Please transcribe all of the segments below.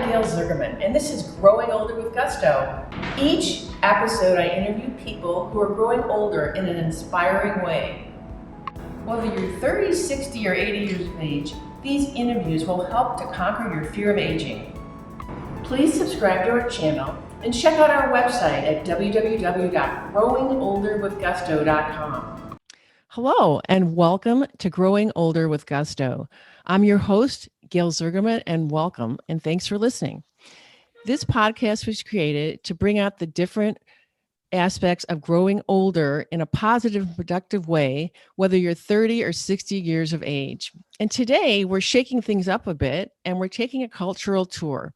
Gail Zergerman, and this is Growing Older with Gusto. Each episode, I interview people who are growing older in an inspiring way. Whether you're 30, 60, or 80 years of age, these interviews will help to conquer your fear of aging. Please subscribe to our channel and check out our website at www.growingolderwithgusto.com. Hello, and welcome to Growing Older with Gusto. I'm your host, Gail Zergerman, and welcome, and thanks for listening. This podcast was created to bring out the different aspects of growing older in a positive and productive way, whether you're 30 or 60 years of age. And today we're shaking things up a bit and we're taking a cultural tour.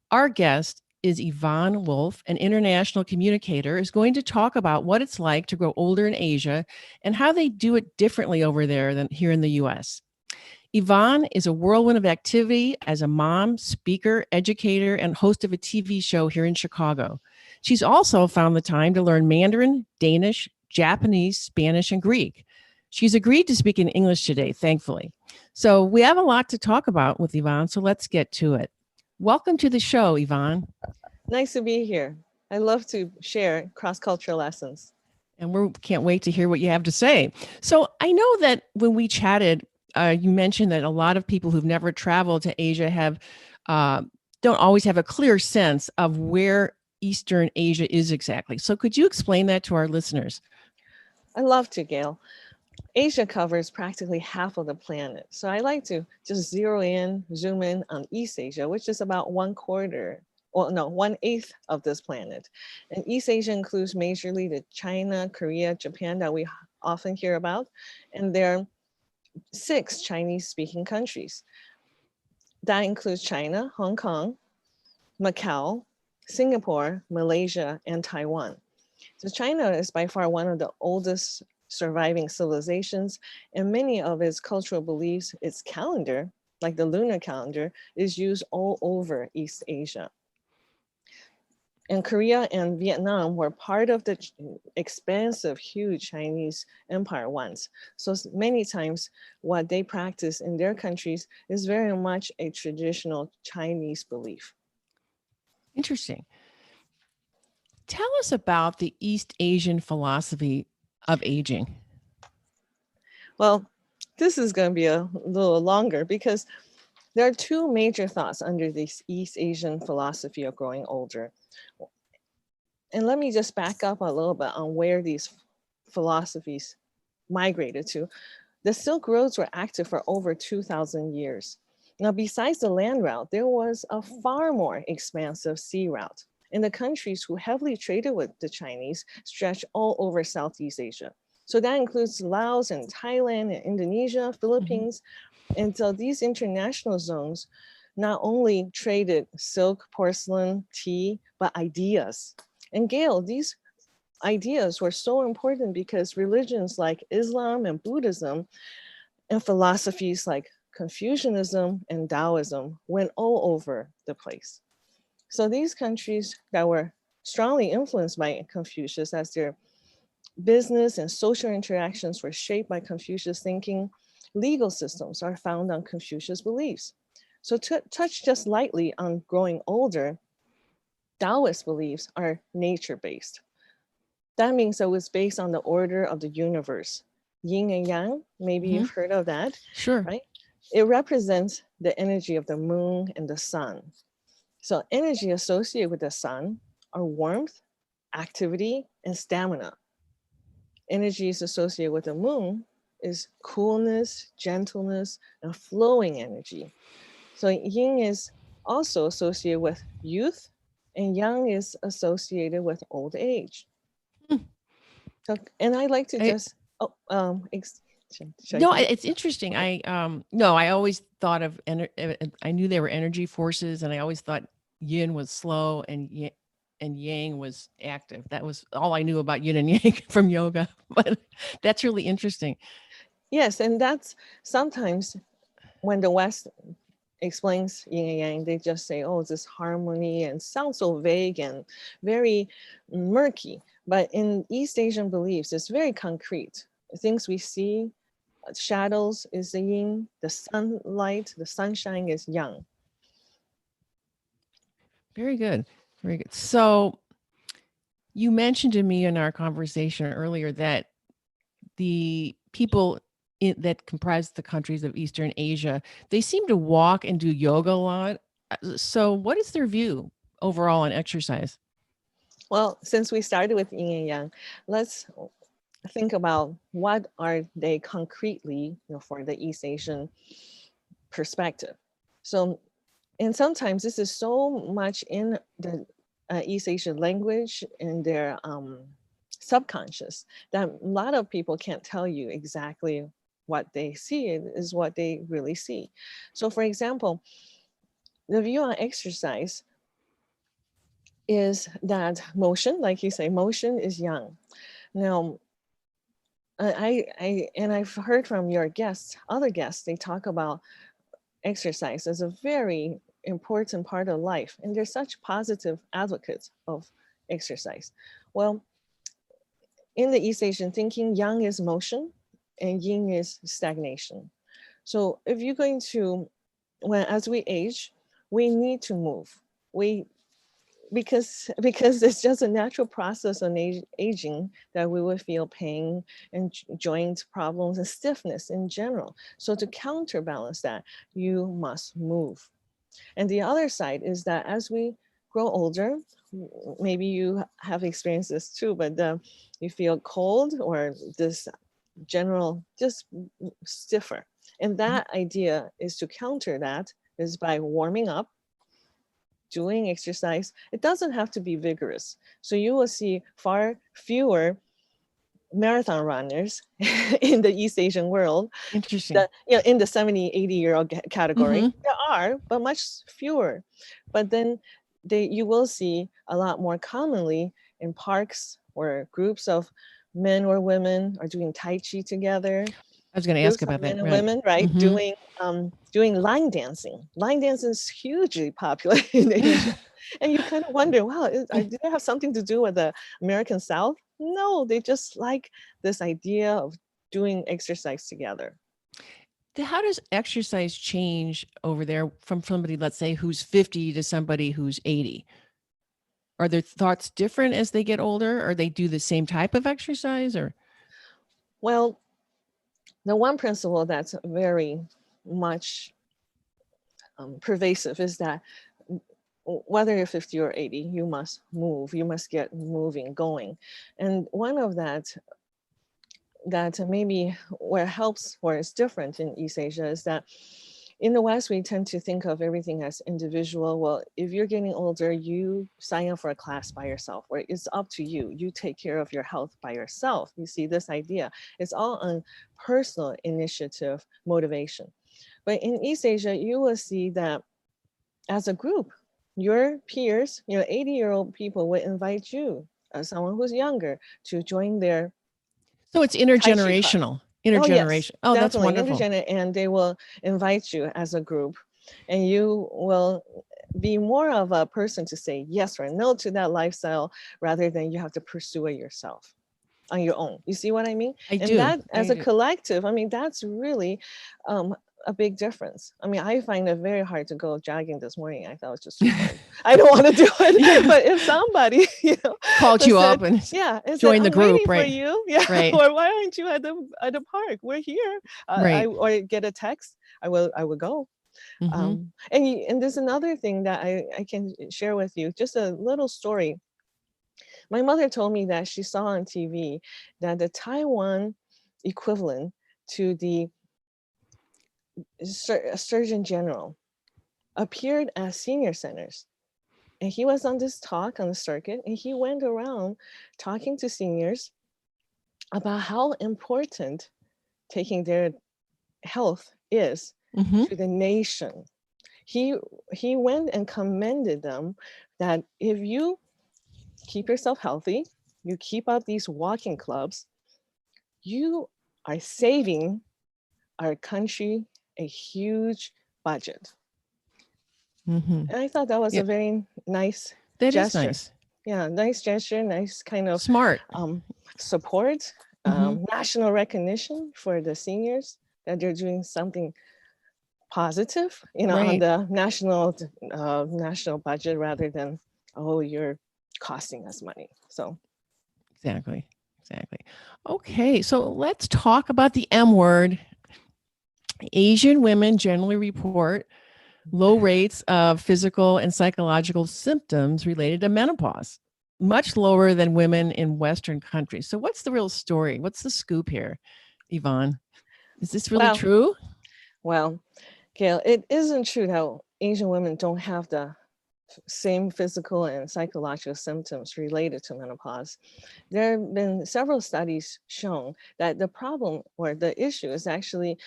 Our guest is Yvonne Wolf, an international communicator, is going to talk about what it's like to grow older in Asia and how they do it differently over there than here in the US. Yvonne is a whirlwind of activity as a mom, speaker, educator, and host of a TV show here in Chicago. She's also found the time to learn Mandarin, Danish, Japanese, Spanish, and Greek. She's agreed to speak in English today, thankfully. So we have a lot to talk about with Yvonne, so let's get to it. Welcome to the show, Yvonne. Nice to be here. I love to share cross-cultural lessons. And we can't wait to hear what you have to say. So I know that when we chatted, you mentioned that a lot of people who've never traveled to Asia don't always have a clear sense of where Eastern Asia is exactly. So could you explain that to our listeners? I love to, Gail. Asia covers practically half of the planet. So I like to just zoom in on East Asia, which is about 1/8 of this planet. And East Asia includes majorly the China, Korea, Japan that we often hear about. And there are 6 Chinese-speaking countries. That includes China, Hong Kong, Macau, Singapore, Malaysia, and Taiwan. So China is by far one of the oldest surviving civilizations, and many of its cultural beliefs, its calendar, like the lunar calendar, is used all over East Asia. And Korea and Vietnam were part of the expansive, huge Chinese empire once. So many times what they practice in their countries is very much a traditional Chinese belief. Interesting. Tell us about the East Asian philosophy of aging. Well, this is going to be a little longer because there are 2 major thoughts under this East Asian philosophy of growing older. And let me just back up a little bit on where these philosophies migrated to. The Silk Roads were active for over 2,000 years. Now, besides the land route, there was a far more expansive sea route. And the countries who heavily traded with the Chinese stretched all over Southeast Asia. So that includes Laos and Thailand and Indonesia, Philippines. And so these international zones not only traded silk, porcelain, tea, but ideas. And Gail, these ideas were so important because religions like Islam and Buddhism and philosophies like Confucianism and Taoism went all over the place. So these countries that were strongly influenced by Confucius, as their business and social interactions were shaped by Confucius thinking, legal systems are found on Confucius beliefs. So to touch just lightly on growing older, Taoist beliefs are nature-based. That means it was based on the order of the universe. Yin and Yang, maybe you've heard of that. Sure. Right? It represents the energy of the moon and the sun. So energy associated with the sun are warmth, activity, and stamina. Energies associated with the moon is coolness, gentleness, and flowing energy. So yin is also associated with youth, and yang is associated with old age. So, and I like to just it's interesting. I always thought of I knew they were energy forces, and I always thought yin was slow and yang was active. That was all I knew about yin and yang from yoga, but that's really interesting. Yes, and that's sometimes when the West explains yin and yang, they just say, oh, it's this harmony, and sounds so vague and very murky. But in East Asian beliefs, it's very concrete. The things we see, shadows is the yin, the sunlight, the sunshine is yang. Very good. Very good. So you mentioned to me in our conversation earlier that the people that comprise the countries of Eastern Asia, they seem to walk and do yoga a lot. So what is their view overall on exercise? Well, since we started with yin and yang, let's think about what are they concretely, for the East Asian perspective. So, and sometimes this is so much in the East Asian language, in their subconscious, that a lot of people can't tell you exactly what they see is what they really see. So, for example, the view on exercise is that motion, like you say, motion is yang. Now, I've heard from your guests, other guests, they talk about exercise as a very important part of life, and they're such positive advocates of exercise. Well, in the East Asian thinking, yang is motion and yin is stagnation. So if you're going to, when as we age, we need to move. We because it's just a natural process of aging that we will feel pain and joint problems and stiffness in general. So to counterbalance that, you must move. And the other side is that as we grow older, maybe you have experienced this too, but you feel cold or this general just stiffer. And that idea is to counter that is by warming up, doing exercise. It doesn't have to be vigorous. So you will see far fewer marathon runners in the East Asian world. Interesting. That, in the 70, 80-year-old category, there are, but much fewer. But then you will see a lot more commonly in parks where groups of men or women are doing Tai Chi together. I was going to ask about that. Men and women, right? Doing line dancing. Line dancing is hugely popular in Asia. And you kind of wonder, wow, do they have something to do with the American South? No, they just like this idea of doing exercise together. How does exercise change over there from somebody, let's say, who's 50 to somebody who's 80? Are their thoughts different as they get older? Or they do the same type of exercise? Or well, the one principle that's very much pervasive is that whether you're 50 or 80, you must move. You must get moving, going. And one of that maybe where it's different in East Asia is that in the West, we tend to think of everything as individual. Well, if you're getting older, you sign up for a class by yourself, or it's up to you. You take care of your health by yourself. You see this idea. It's all on personal initiative motivation. But in East Asia, you will see that as a group, your peers, 80-year-old people would invite you, someone who's younger, to join their so it's intergenerational. Oh, yes, Oh, that's definitely wonderful. and they will invite you as a group, and you will be more of a person to say yes or no to that lifestyle rather than you have to pursue it yourself on your own. You see what I mean? I And do. that as a collective, I mean, that's really a big difference. I mean, I find it very hard to go jogging this morning. I thought it was just too hard. I don't want to do it. Yeah. But if somebody, called you up and join the group, waiting right? for you, yeah, Right. or why aren't you at the park? We're here. Right. Or get a text. I will go. And there's another thing that I can share with you. Just a little story. My mother told me that she saw on TV that the Taiwan equivalent to the Surgeon General appeared at senior centers. And he was on this talk on the circuit, and he went around talking to seniors about how important taking their health is to the nation. He went and commended them that if you keep yourself healthy, you keep up these walking clubs, you are saving our country a huge budget. And I thought that was a very nice gesture. Is nice. Yeah, nice gesture, nice kind of smart support, national recognition for the seniors that they're doing something positive, on Right. the national budget rather than, oh, you're costing us money. So Exactly. Exactly. Okay. So let's talk about the M word. Asian women generally report low rates of physical and psychological symptoms related to menopause, much lower than women in Western countries. So, what's the real story? What's the scoop here, Yvonne? Is this really well, true? well, Gail, it isn't true that Asian women don't have the same physical and psychological symptoms related to menopause. There have been several studies shown that the problem or the issue is actually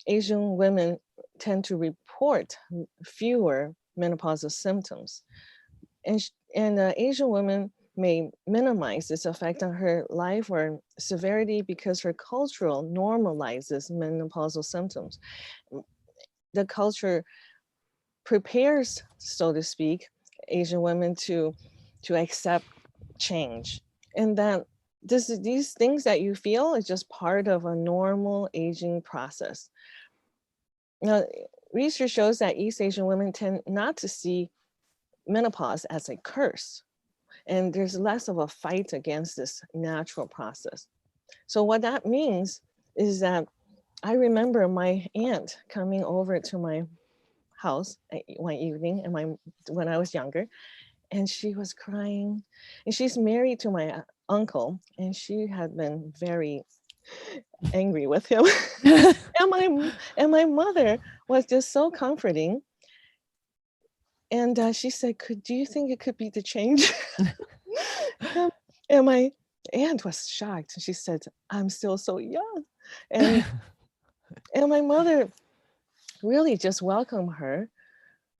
Asian women tend to report fewer menopausal symptoms. And Asian women may minimize its effect on her life or severity because her cultural normalizes menopausal symptoms. The culture prepares, so to speak, Asian women to accept change, and that these things that you feel is just part of a normal aging process. Now, research shows that East Asian women tend not to see menopause as a curse, and there's less of a fight against this natural process. So what that means is that I remember my aunt coming over to my house one evening and when I was younger, and she was crying, and she's married to my uncle, and she had been very angry with him. And my mother was just so comforting, and she said, do you think it could be the change?" Um, and my aunt was shocked, and she said, "I'm still so young." And and my mother really just welcomed her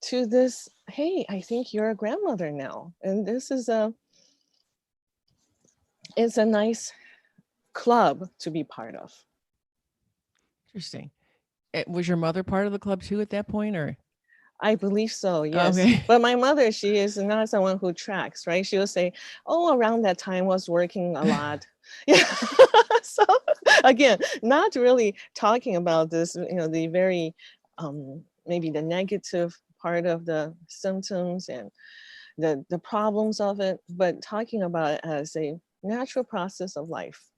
to this, "Hey, I think you're a grandmother now, and this is it's a nice club to be part of." Interesting. Was your mother part of the club too at that point, or? I believe so, yes. Okay. But my mother, she is not someone who tracks, right? She will say, "Oh, around that time was working a lot." Yeah. So again, not really talking about this, the very maybe the negative part of the symptoms and the problems of it, but talking about it as a natural process of life.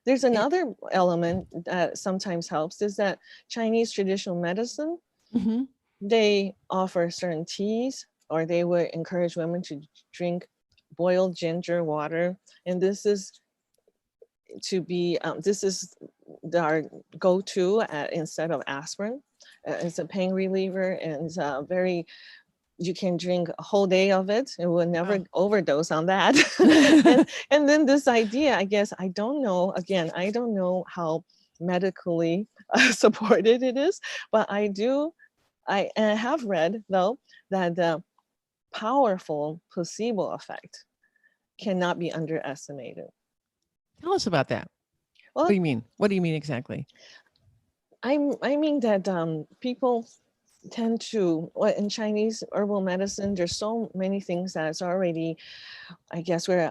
There's It, another element that sometimes helps is that Chinese traditional medicine, mhm. they offer certain teas, or they would encourage women to drink boiled ginger water. And this is our go-to instead of aspirin. It's a pain reliever, and it's very, you can drink a whole day of it and will never Wow. overdose on that. And then this idea, I guess, I don't know, again, I don't know how medically supported it is, but I have read, though, that the powerful placebo effect cannot be underestimated. Tell us about that. What do Well, you mean? What do you mean exactly? I mean that people tend to, well, in Chinese herbal medicine, there's so many things that's already, I guess, we're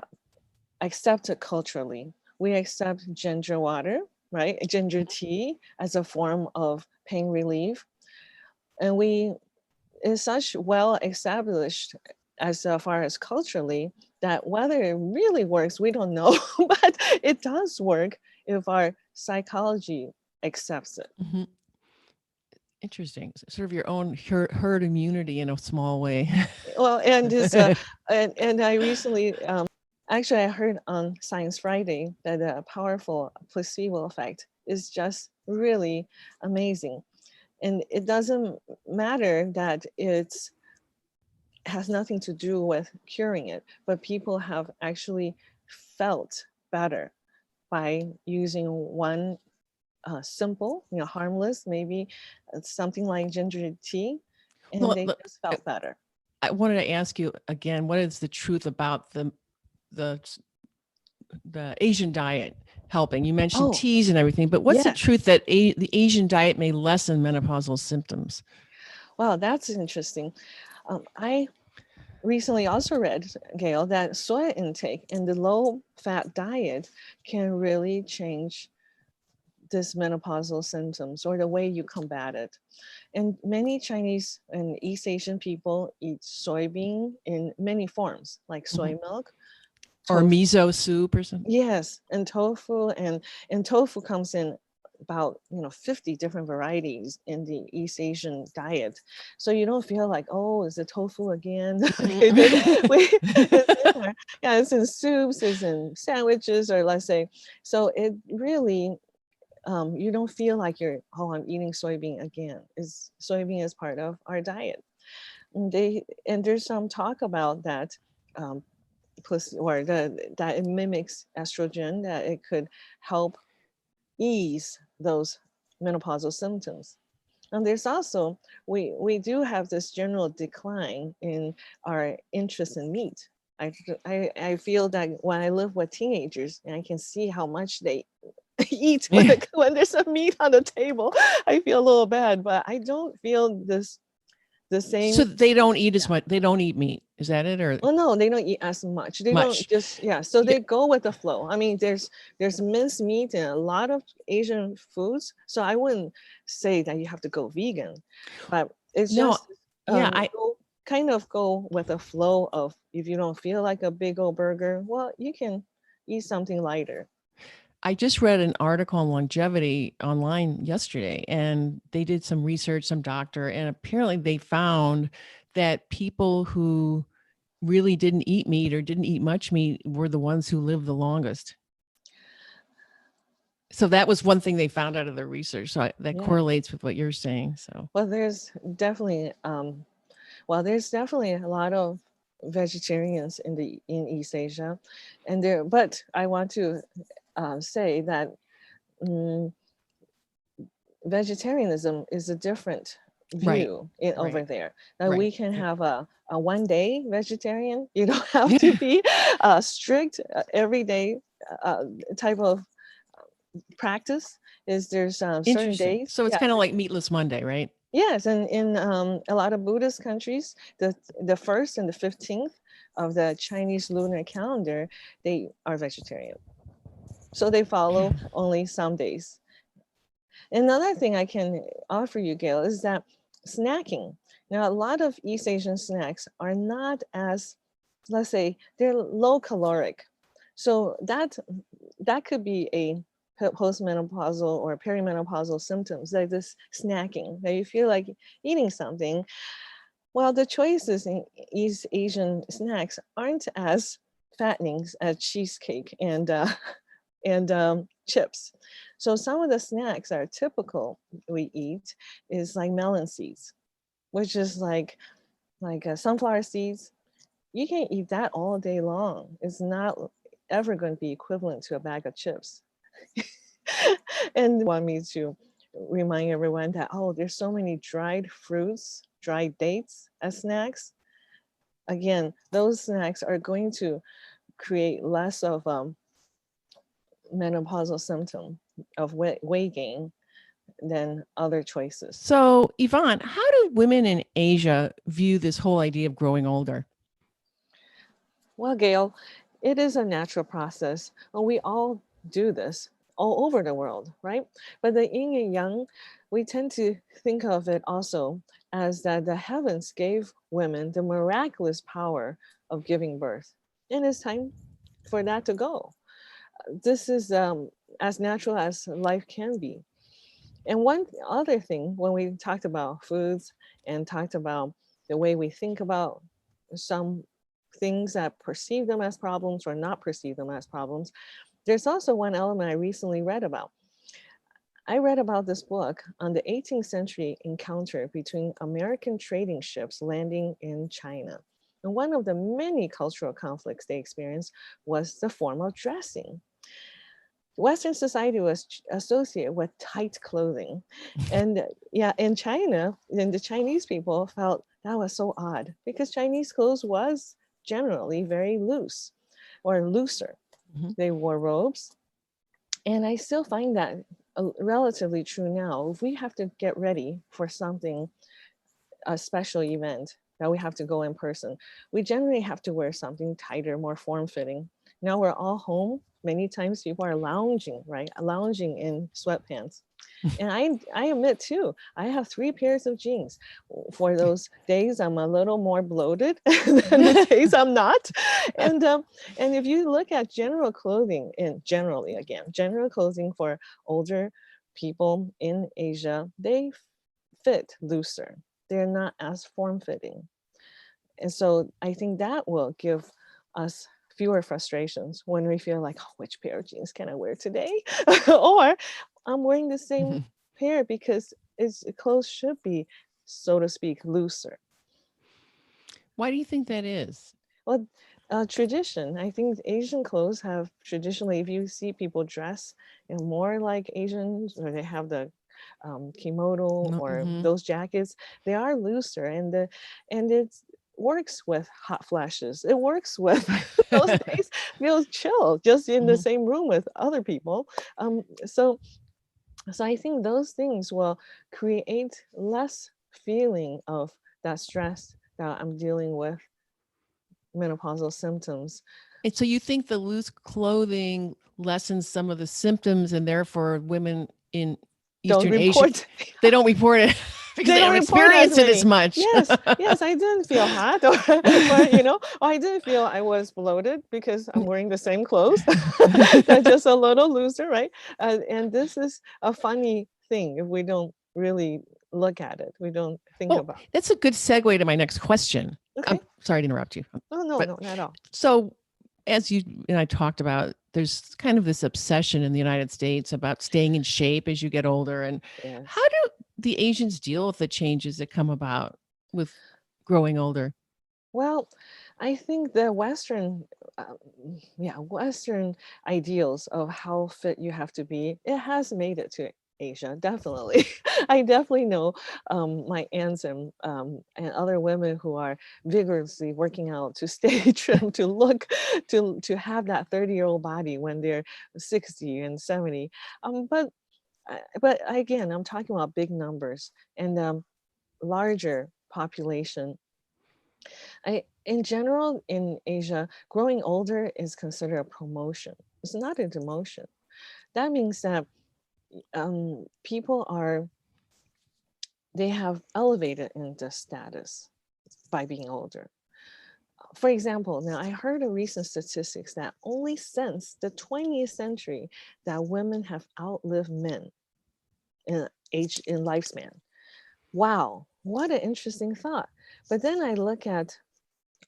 accepted culturally. We accept ginger water, right? Ginger tea as a form of pain relief. And we is such well established as far as culturally that whether it really works, we don't know, but it does work if our psychology accepts it. Mhm. Interesting. Sort of your own herd immunity in a small way. Well, and I recently, actually, I heard on Science Friday that a powerful placebo effect is just really amazing. And it doesn't matter that it's has nothing to do with curing it, but people have actually felt better by using one simple, harmless, maybe something like ginger tea, and Well, they look, just felt better. I wanted to ask you again, what is the truth about the the Asian diet helping? You mentioned Oh, teas and everything, but what's the yes. truth that the Asian diet may lessen menopausal symptoms? Wow, that's interesting. I recently also read, Gail, that soy intake and the low fat diet can really change this menopausal symptoms or the way you combat it. And many Chinese and East Asian people eat soybean in many forms, like soy milk, Or tofu. miso soup or something. Yes, and tofu, and tofu comes in about 50 different varieties in the East Asian diet, so you don't feel like, oh, is it tofu again? Okay, it's in there. Yeah, it's in soups, it's in sandwiches, or let's say, so it really you don't feel like you're, oh, I'm eating soybean again. Is soybean is part of our diet. And there's some talk about that, or that it mimics estrogen, that it could help ease those menopausal symptoms. And there's also, we do have this general decline in our interest in meat. I feel that when I live with teenagers and I can see how much they eat when there's some meat on the table, I feel a little bad, but I don't feel the same. So they don't eat as much. They don't eat meat. Is that it, or Well, no, they don't eat as much. They don't much? just, yeah. So Yeah. they go with the flow. I mean, there's minced meat in a lot of Asian foods. So I wouldn't say that you have to go vegan, but it's No. just Yeah. I kind of go with the flow of, if you don't feel like a big old burger, well, you can eat something lighter. I just read an article on longevity online yesterday, and they did some research, some doctor, and apparently they found that people who really didn't eat meat or didn't eat much meat were the ones who lived the longest. So that was one thing they found out of the research. So that Yeah. correlates with what you're saying. So Well, there's definitely a lot of vegetarians in East Asia, and there. But I want to say that mm, vegetarianism is a different right, view right, over there. That right. we can have a one day vegetarian. You don't have to be strict every day type of practice. Is there's certain Interesting. days? So it's Yeah. kind of like Meatless Monday, right? Yes, and in a lot of Buddhist countries, the 1st and the 15th of the Chinese lunar calendar, they are vegetarian. So they follow only some days. Another thing I can offer you, Gail, is that snacking. Now, a lot of East Asian snacks are not as, let's say, they're low caloric. So that could be a postmenopausal or perimenopausal symptoms, like this snacking, that you feel like eating something. Well, the choices in East Asian snacks aren't as fattening as cheesecake and chips. So some of the snacks that are typical we eat is like melon seeds, which is like sunflower seeds. You can eat that all day long. It's not ever going to be equivalent to a bag of chips. And want me to remind everyone that, oh, there's so many dried fruits, dried dates as snacks. Again, those snacks are going to create less of menopausal symptom of weight gain than other choices. So, Yvonne, how do women in Asia view this whole idea of growing older? Well, Gail, it is a natural process. Well, we all do this all over the world, right? But the yin and yang, we tend to think of it also as that the heavens gave women the miraculous power of giving birth. And it's time for that to go. This is as natural as life can be. And one other thing, when we talked about foods and talked about the way we think about some things that perceive them as problems or not perceive them as problems, there's also one element I recently read about. I read about this book on the 18th century encounter between American trading ships landing in China. And one of the many cultural conflicts they experienced was the form of dressing. Western society was associated with tight clothing. And yeah, in China, then the Chinese people felt that was so odd because Chinese clothes was generally very loose or looser. Mhm. They wore robes. And I still find that relatively true now. If we have to get ready for something, a special event that we have to go in person, we generally have to wear something tighter, more form fitting. Now we're all home. many times people are lounging, right? Lounging in sweatpants. And I admit too, I have 3 pairs of jeans. For those days I'm a little more bloated than the days I'm not. And if you look at general clothing, and generally again, general clothing for older people in Asia, they fit looser. They're not as form-fitting. And so I think that will give us fewer frustrations when we feel like, oh, which pair of jeans can I wear today? Or I'm wearing the same pair because its clothes should be, so to speak, looser. Why do you think that is? Well, tradition. I think Asian clothes have traditionally, if you see people dress more like Asians, or they have the kimono or Mm-hmm. those jackets, they are looser, and it works with hot flashes. It works with those days feels chill just in the same room with other people. So I think those things will create less feeling of that stress that I'm dealing with menopausal symptoms. And so you think the loose clothing lessens some of the symptoms, and therefore women in Don't Eastern Asia, report. they don't report it because they don't experience it as much. Yes, I didn't feel hot, or I didn't feel I was bloated because I'm wearing the same clothes. They're just a little looser, right? And this is a funny thing if we don't really look at it. We don't think about it. That's a good segue to my next question. Okay. I'm sorry to interrupt you. Oh, no, not at all. So, as you and I talked about, there's kind of this obsession in the United States about staying in shape as you get older. And Yes. how do the Asians deal with the changes that come about with growing older? Well, I think the Western ideals of how fit you have to be, it has made it to Asia, definitely. I definitely know my aunts and other women who are vigorously working out to stay trim, to look, to have that 30-year-old body when they're 60 and 70. But again, I'm talking about big numbers and larger population. In general, in Asia, growing older is considered a promotion. It's not a demotion. That means that people they have elevated into status by being older. For example, now I heard a recent statistics that only since the 20th century that women have outlived men in lifespan. Wow, what an interesting thought. But then I look at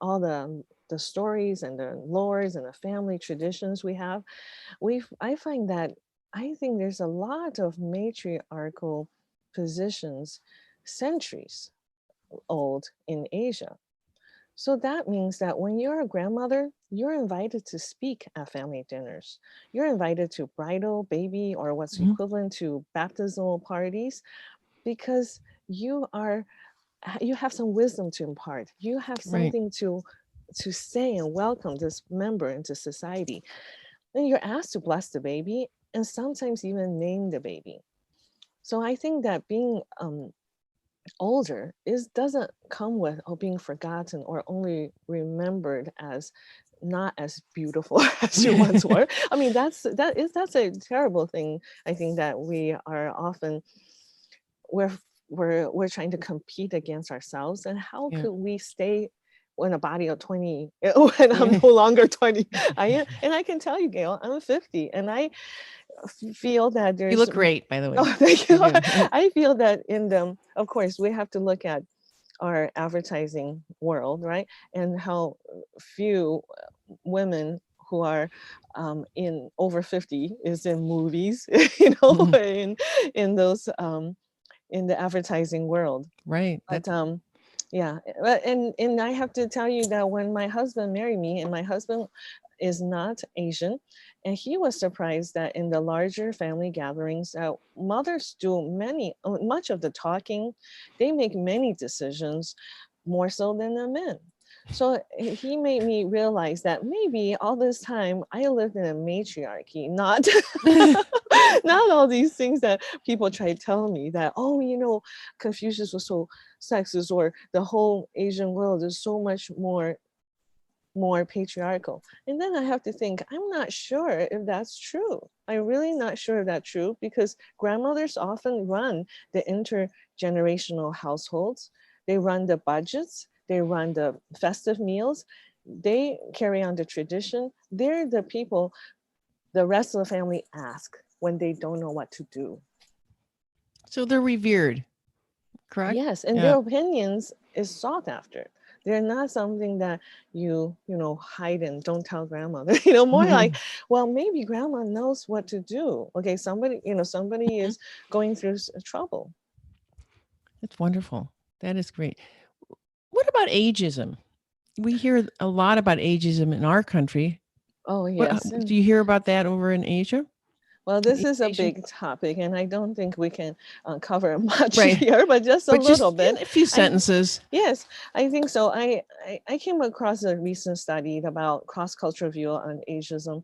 all the stories and the lores and the family traditions we have, I find that I think there's a lot of matriarchal positions centuries old in Asia. So that means that when you're a grandmother, you're invited to speak at family dinners. You're invited to bridal, baby, or what's equivalent to baptismal parties, because you have some wisdom to impart. You have something to say and welcome this member into society. Then you're asked to bless the baby and sometimes even name the baby. So I think that being older doesn't come with being forgotten or only remembered as not as beautiful as you once were. I mean, that's a terrible thing. I think that we are often we're trying to compete against ourselves, and how could we stay in a body of 20 when I'm no longer 20? And I can tell you, Gail, I'm 50, and I feel that there's— You look great, by the way. Oh, thank you. I feel that of course, we have to look at our advertising world, right? And how few women who are in over 50 is in movies, in those in the advertising world. Right. But yeah, and I have to tell you that when my husband married me, and my husband is not Asian, and he was surprised that in the larger family gatherings, mothers do much of the talking. They make many decisions more so than the men. So he made me realize that maybe all this time I lived in a matriarchy, not not all these things that people try to tell me that, Confucius was so sexist, or the whole Asian world is so much more more patriarchal. And then I have to think, I'm not sure if that's true. I'm really not sure if that's true, because grandmothers often run the intergenerational households. They run the budgets, they run the festive meals, they carry on the tradition. They're the people the rest of the family ask when they don't know what to do. So they're revered, correct? Yes, and Yeah. their opinions is sought after. They're not something that you hide and don't tell grandmother. More like, well, maybe grandma knows what to do. Okay, somebody is going through trouble. That's wonderful. That is great. What about ageism? We hear a lot about ageism in our country. Oh What yes, do you hear about that over in Asia? well, this East is a Asia? big topic, and I don't think we can cover much Right. here, but just a But little just bit. in a few I sentences. Yes, I think so. I came across a recent study about cross-cultural view on Asianism.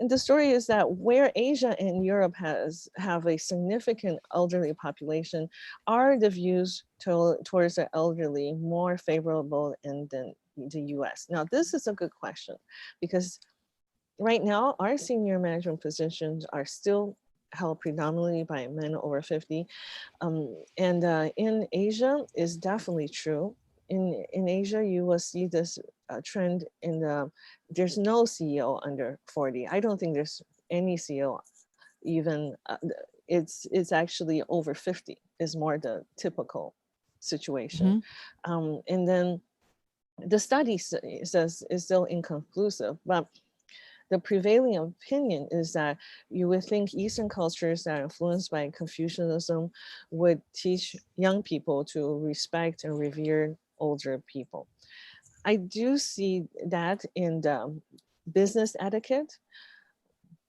And the story is that where Asia and Europe have a significant elderly population, are the views towards the elderly more favorable than the US? Now, this is a good question, because right now our senior management positions are still held predominantly by men over 50. And in Asia is definitely true. In Asia, you will see this trend there's no CEO under 40. I don't think there's any CEO even, it's actually over 50 is more the typical situation. And then the study says is still inconclusive, but the prevailing opinion is that you would think Eastern cultures that are influenced by Confucianism would teach young people to respect and revere older people. I do see that in the business etiquette.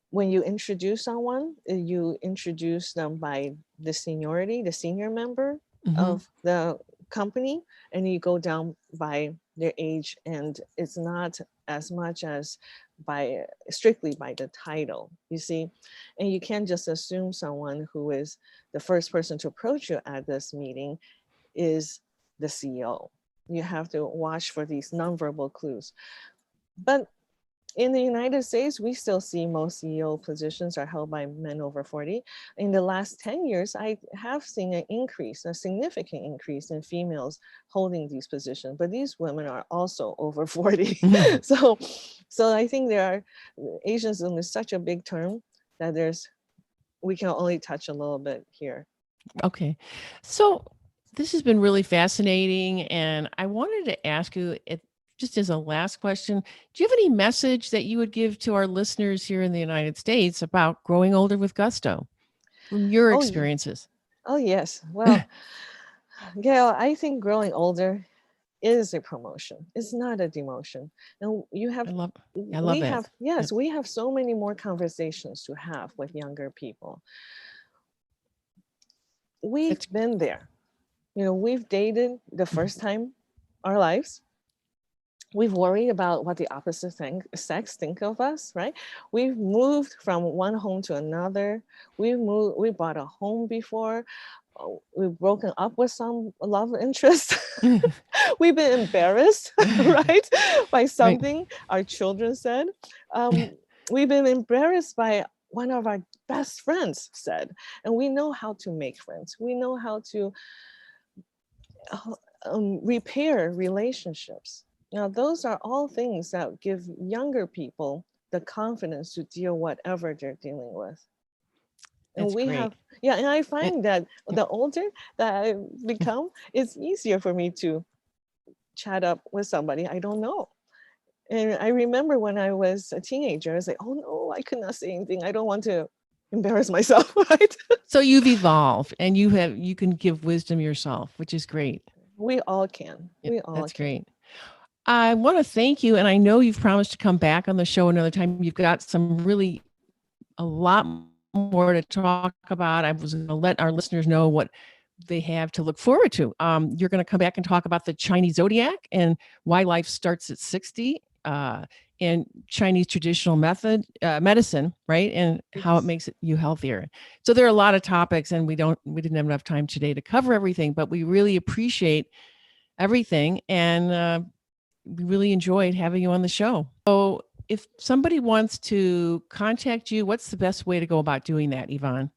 When you introduce someone, you introduce them by the seniority, the senior member Mm-hmm. of the company, and you go down by their age, and it's not as much as by strictly by the title, you see. And you can't just assume someone who is the first person to approach you at this meeting is the CEO. You have to watch for these nonverbal clues. But in the United States, we still see most CEO positions are held by men over 40. In the last 10 years, I have seen an increase, a significant increase in females holding these positions, but these women are also over 40. So, so I think Asianism is such a big term that we can only touch a little bit here. Okay. So this has been really fascinating. And I wanted to ask you, just as a last question, do you have any message that you would give to our listeners here in the United States about growing older with gusto from your Oh, experiences? oh yes. Well, Gail, I think growing older is a promotion. It's not a demotion. And I love we that. have, Yep. yes, we have so many more conversations to have with younger people. We've That's been there. We've dated the first time our lives. We've worried about what the opposite sex think of us, right? We've moved from one home to another. We bought a home before. We've broken up with some love interest. We've been embarrassed, right, by right. something our children said. We've been embarrassed by one of our best friends said, and we know how to make friends. We know how to repair relationships. Now, those are all things that give younger people the confidence to deal whatever they're dealing with. And That's we great. have, yeah, and I And, find that the older that I become, it's easier for me to chat up with somebody I don't know. And I remember when I was a teenager, I was like, oh no, I could not say anything. I don't want to embarrass myself, right? so you've evolved and you can give wisdom yourself, which is great. We all can. Yeah, We all that's can. great. I want to thank you. And I know you've promised to come back on the show another time. You've got some really a lot more to talk about. I was going to let our listeners know what they have to look forward to. You're going to come back and talk about the Chinese Zodiac and why life starts at 60, and Chinese traditional medicine, right? And how it Yes. makes you healthier. So there are a lot of topics, and we didn't have enough time today to cover everything, but we really appreciate everything. And we really enjoyed having you on the show. So if somebody wants to contact you, what's the best way to go about doing that, Yvonne?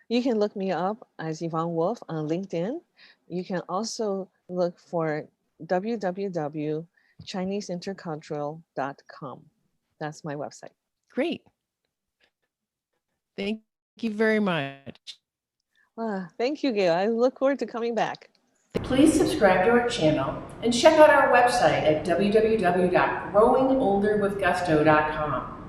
You can look me up as Yvonne Wolf on LinkedIn. You can also look for www.ChineseIntercultural.com. That's my website. Great. Thank you very much. Thank you, Gail. I look forward to coming back. Please subscribe to our channel and check out our website at www.growingolderwithgusto.com.